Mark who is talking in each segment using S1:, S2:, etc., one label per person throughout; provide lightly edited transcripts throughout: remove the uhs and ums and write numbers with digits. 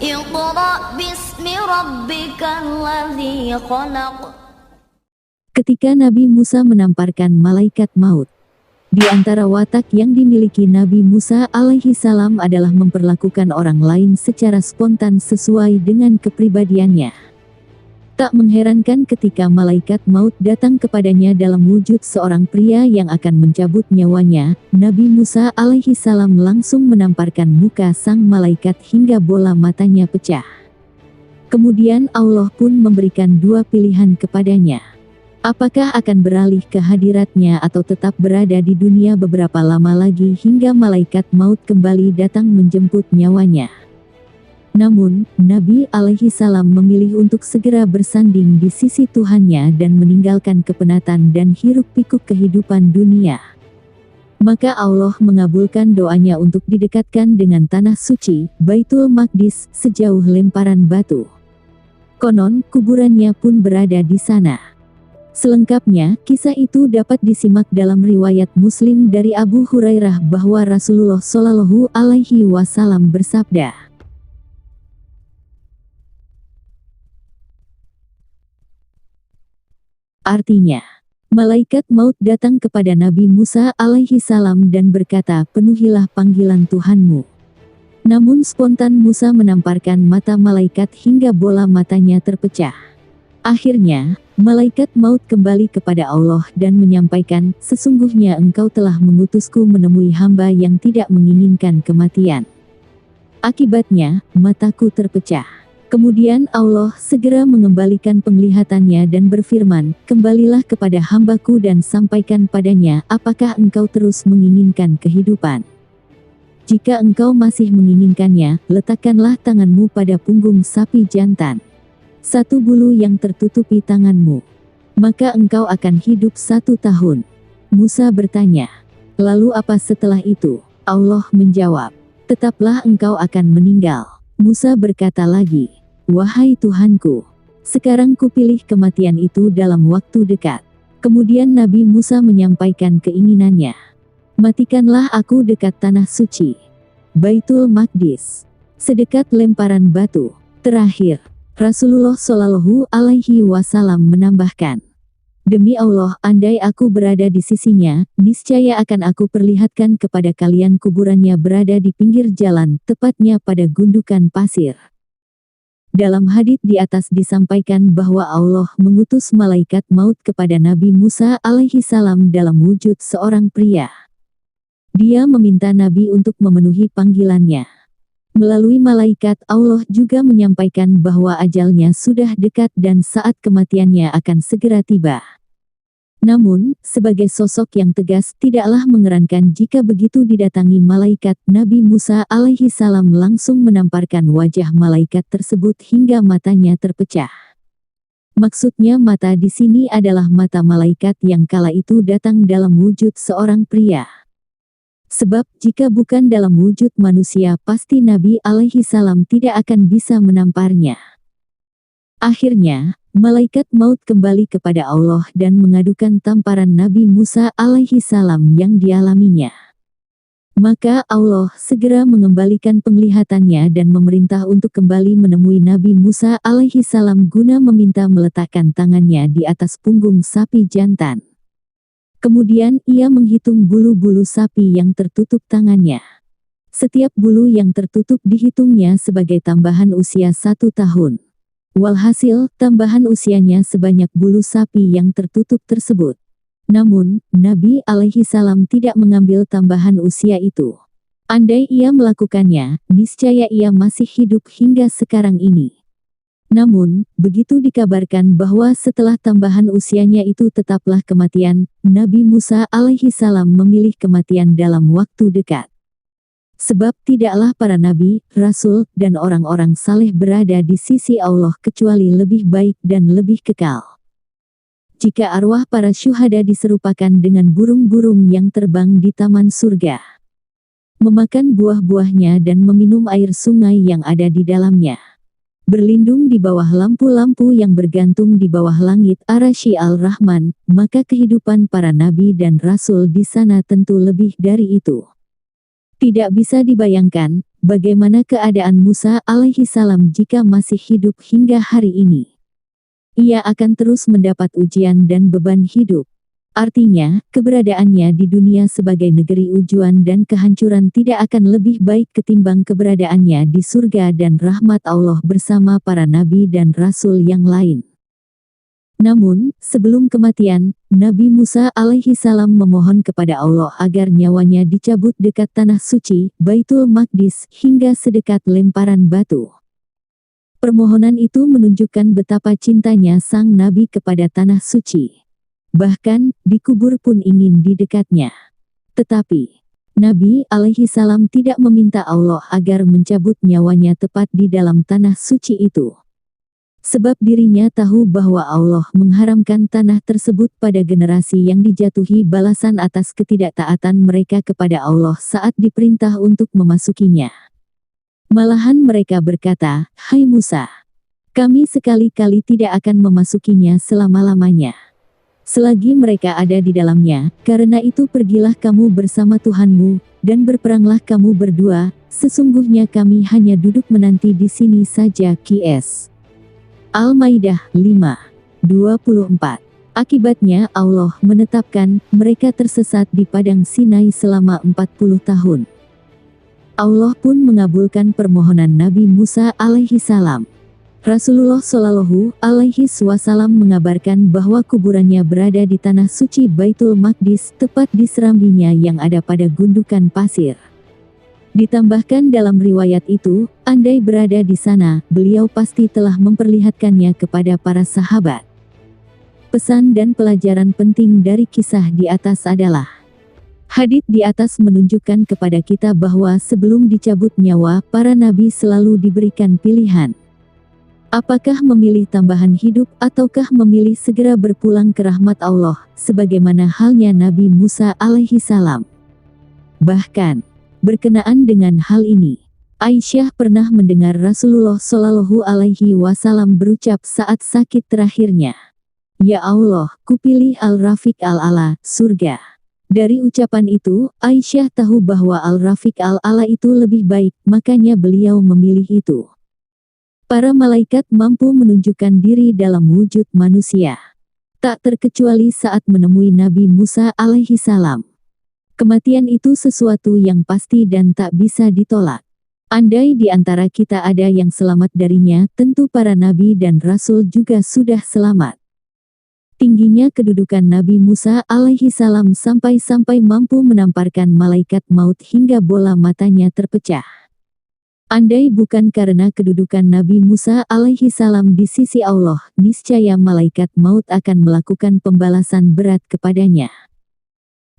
S1: Iqra' bismi rabbikal ladzi khalaq.
S2: Ketika Nabi Musa menamparkan malaikat maut, di antara watak yang dimiliki Nabi Musa alaihi salam adalah memperlakukan orang lain secara spontan sesuai dengan kepribadiannya. Tak mengherankan ketika malaikat maut datang kepadanya dalam wujud seorang pria yang akan mencabut nyawanya, Nabi Musa alaihi salam langsung menamparkan muka sang malaikat hingga bola matanya pecah. Kemudian Allah pun memberikan dua pilihan kepadanya. Apakah akan beralih ke hadiratnya atau tetap berada di dunia beberapa lama lagi hingga malaikat maut kembali datang menjemput nyawanya. Namun, Nabi alaihi salam memilih untuk segera bersanding di sisi Tuhannya dan meninggalkan kepenatan dan hiruk-pikuk kehidupan dunia. Maka Allah mengabulkan doanya untuk didekatkan dengan tanah suci, Baitul Maqdis, sejauh lemparan batu. Konon, kuburannya pun berada di sana. Selengkapnya, kisah itu dapat disimak dalam riwayat Muslim dari Abu Hurairah bahwa Rasulullah Shallallahu Alaihi Wasallam bersabda, artinya, malaikat maut datang kepada Nabi Musa alaihi salam dan berkata, penuhilah panggilan Tuhanmu. Namun spontan Musa menamparkan mata malaikat hingga bola matanya terpecah. Akhirnya, malaikat maut kembali kepada Allah dan menyampaikan, sesungguhnya engkau telah mengutusku menemui hamba yang tidak menginginkan kematian. Akibatnya, mataku terpecah. Kemudian Allah segera mengembalikan penglihatannya dan berfirman, kembalilah kepada hambaku dan sampaikan padanya, apakah engkau terus menginginkan kehidupan? Jika engkau masih menginginkannya, letakkanlah tanganmu pada punggung sapi jantan. Satu bulu yang tertutupi tanganmu. Maka engkau akan hidup 1 tahun. Musa bertanya, lalu apa setelah itu? Allah menjawab, tetaplah engkau akan meninggal. Musa berkata lagi, wahai Tuhanku, sekarang kupilih kematian itu dalam waktu dekat. Kemudian Nabi Musa menyampaikan keinginannya. Matikanlah aku dekat tanah suci, Baitul Maqdis, sedekat lemparan batu. Terakhir, Rasulullah Shallallahu Alaihi Wasallam menambahkan, demi Allah, andai aku berada di sisinya, niscaya akan aku perlihatkan kepada kalian kuburannya berada di pinggir jalan, tepatnya pada gundukan pasir. Dalam hadits di atas disampaikan bahwa Allah mengutus malaikat maut kepada Nabi Musa alaihi salam dalam wujud seorang pria. Dia meminta Nabi untuk memenuhi panggilannya. Melalui malaikat, Allah juga menyampaikan bahwa ajalnya sudah dekat dan saat kematiannya akan segera tiba. Namun, sebagai sosok yang tegas, tidaklah mengerankan jika begitu didatangi malaikat, Nabi Musa alaihi salam langsung menamparkan wajah malaikat tersebut hingga matanya terpecah. Maksudnya mata di sini adalah mata malaikat yang kala itu datang dalam wujud seorang pria. Sebab, jika bukan dalam wujud manusia, pasti Nabi alaihi salam tidak akan bisa menamparnya. Akhirnya, malaikat maut kembali kepada Allah dan mengadukan tamparan Nabi Musa alaihi salam yang dialaminya. Maka Allah segera mengembalikan penglihatannya dan memerintah untuk kembali menemui Nabi Musa alaihi salam guna meminta meletakkan tangannya di atas punggung sapi jantan. Kemudian ia menghitung bulu-bulu sapi yang tertutup tangannya. Setiap bulu yang tertutup dihitungnya sebagai tambahan usia 1 tahun. Walhasil, tambahan usianya sebanyak bulu sapi yang tertutup tersebut. Namun, Nabi alaihi salam tidak mengambil tambahan usia itu. Andai ia melakukannya, niscaya ia masih hidup hingga sekarang ini. Namun, begitu dikabarkan bahwa setelah tambahan usianya itu tetaplah kematian, Nabi Musa alaihi salam memilih kematian dalam waktu dekat. Sebab tidaklah para nabi, rasul, dan orang-orang saleh berada di sisi Allah kecuali lebih baik dan lebih kekal. Jika arwah para syuhada diserupakan dengan burung-burung yang terbang di taman surga, memakan buah-buahnya dan meminum air sungai yang ada di dalamnya, berlindung di bawah lampu-lampu yang bergantung di bawah langit Arsy Al-Rahman, maka kehidupan para nabi dan rasul di sana tentu lebih dari itu. Tidak bisa dibayangkan bagaimana keadaan Musa alaihi salam jika masih hidup hingga hari ini? Ia akan terus mendapat ujian dan beban hidup. Artinya, keberadaannya di dunia sebagai negeri ujuan dan kehancuran tidak akan lebih baik ketimbang keberadaannya di surga dan rahmat Allah bersama para nabi dan rasul yang lain. Namun, sebelum kematian, Nabi Musa alaihi salam memohon kepada Allah agar nyawanya dicabut dekat tanah suci, Baitul Maqdis, hingga sedekat lemparan batu. Permohonan itu menunjukkan betapa cintanya sang Nabi kepada tanah suci. Bahkan, dikubur pun ingin di dekatnya. Tetapi, Nabi alaihi salam tidak meminta Allah agar mencabut nyawanya tepat di dalam tanah suci itu. Sebab dirinya tahu bahwa Allah mengharamkan tanah tersebut pada generasi yang dijatuhi balasan atas ketidaktaatan mereka kepada Allah saat diperintah untuk memasukinya. Malahan mereka berkata, "Hai Musa, kami sekali-kali tidak akan memasukinya selama-lamanya. Selagi mereka ada di dalamnya, karena itu pergilah kamu bersama Tuhanmu, dan berperanglah kamu berdua, sesungguhnya kami hanya duduk menanti di sini saja." Qs. Al-Maidah 5:24. Akibatnya Allah menetapkan mereka tersesat di padang Sinai selama 40 tahun. Allah pun mengabulkan permohonan Nabi Musa alaihi salam. Rasulullah Shallallahu alaihi wasallam mengabarkan bahwa kuburannya berada di tanah suci Baitul Maqdis, tepat di serambinya yang ada pada gundukan pasir. Ditambahkan dalam riwayat itu, andai berada di sana, beliau pasti telah memperlihatkannya kepada para sahabat. Pesan dan pelajaran penting dari kisah di atas adalah: hadits di atas menunjukkan kepada kita bahwa sebelum dicabut nyawa, para nabi selalu diberikan pilihan. Apakah memilih tambahan hidup ataukah memilih segera berpulang ke rahmat Allah, sebagaimana halnya Nabi Musa alaihi salam. Bahkan, berkenaan dengan hal ini, Aisyah pernah mendengar Rasulullah Shallallahu alaihi wasallam berucap saat sakit terakhirnya, "Ya Allah, kupilih Al-Rafiq Al-A'la, surga." Dari ucapan itu, Aisyah tahu bahwa Al-Rafiq Al-A'la itu lebih baik, makanya beliau memilih itu. Para malaikat mampu menunjukkan diri dalam wujud manusia. Tak terkecuali saat menemui Nabi Musa alaihi salam. Kematian itu sesuatu yang pasti dan tak bisa ditolak. Andai di antara kita ada yang selamat darinya, tentu para nabi dan rasul juga sudah selamat. Tingginya kedudukan Nabi Musa alaihi salam sampai-sampai mampu menamparkan malaikat maut hingga bola matanya terpecah. Andai bukan karena kedudukan Nabi Musa alaihi salam di sisi Allah, niscaya malaikat maut akan melakukan pembalasan berat kepadanya.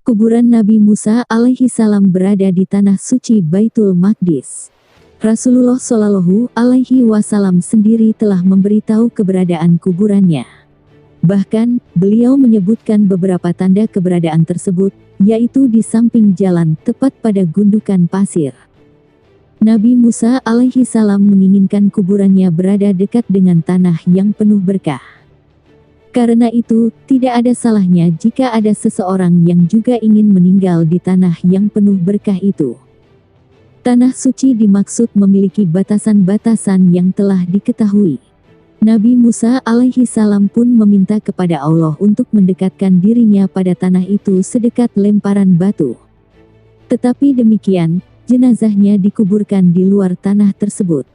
S2: Kuburan Nabi Musa alaihi salam berada di tanah suci Baitul Maqdis. Rasulullah Shallallahu alaihi wasallam sendiri telah memberitahu keberadaan kuburannya. Bahkan, beliau menyebutkan beberapa tanda keberadaan tersebut, yaitu di samping jalan, tepat pada gundukan pasir. Nabi Musa alaihi salam menginginkan kuburannya berada dekat dengan tanah yang penuh berkah. Karena itu, tidak ada salahnya jika ada seseorang yang juga ingin meninggal di tanah yang penuh berkah itu. Tanah suci dimaksud memiliki batasan-batasan yang telah diketahui. Nabi Musa alaihi salam pun meminta kepada Allah untuk mendekatkan dirinya pada tanah itu sedekat lemparan batu. Tetapi demikian, jenazahnya dikuburkan di luar tanah tersebut.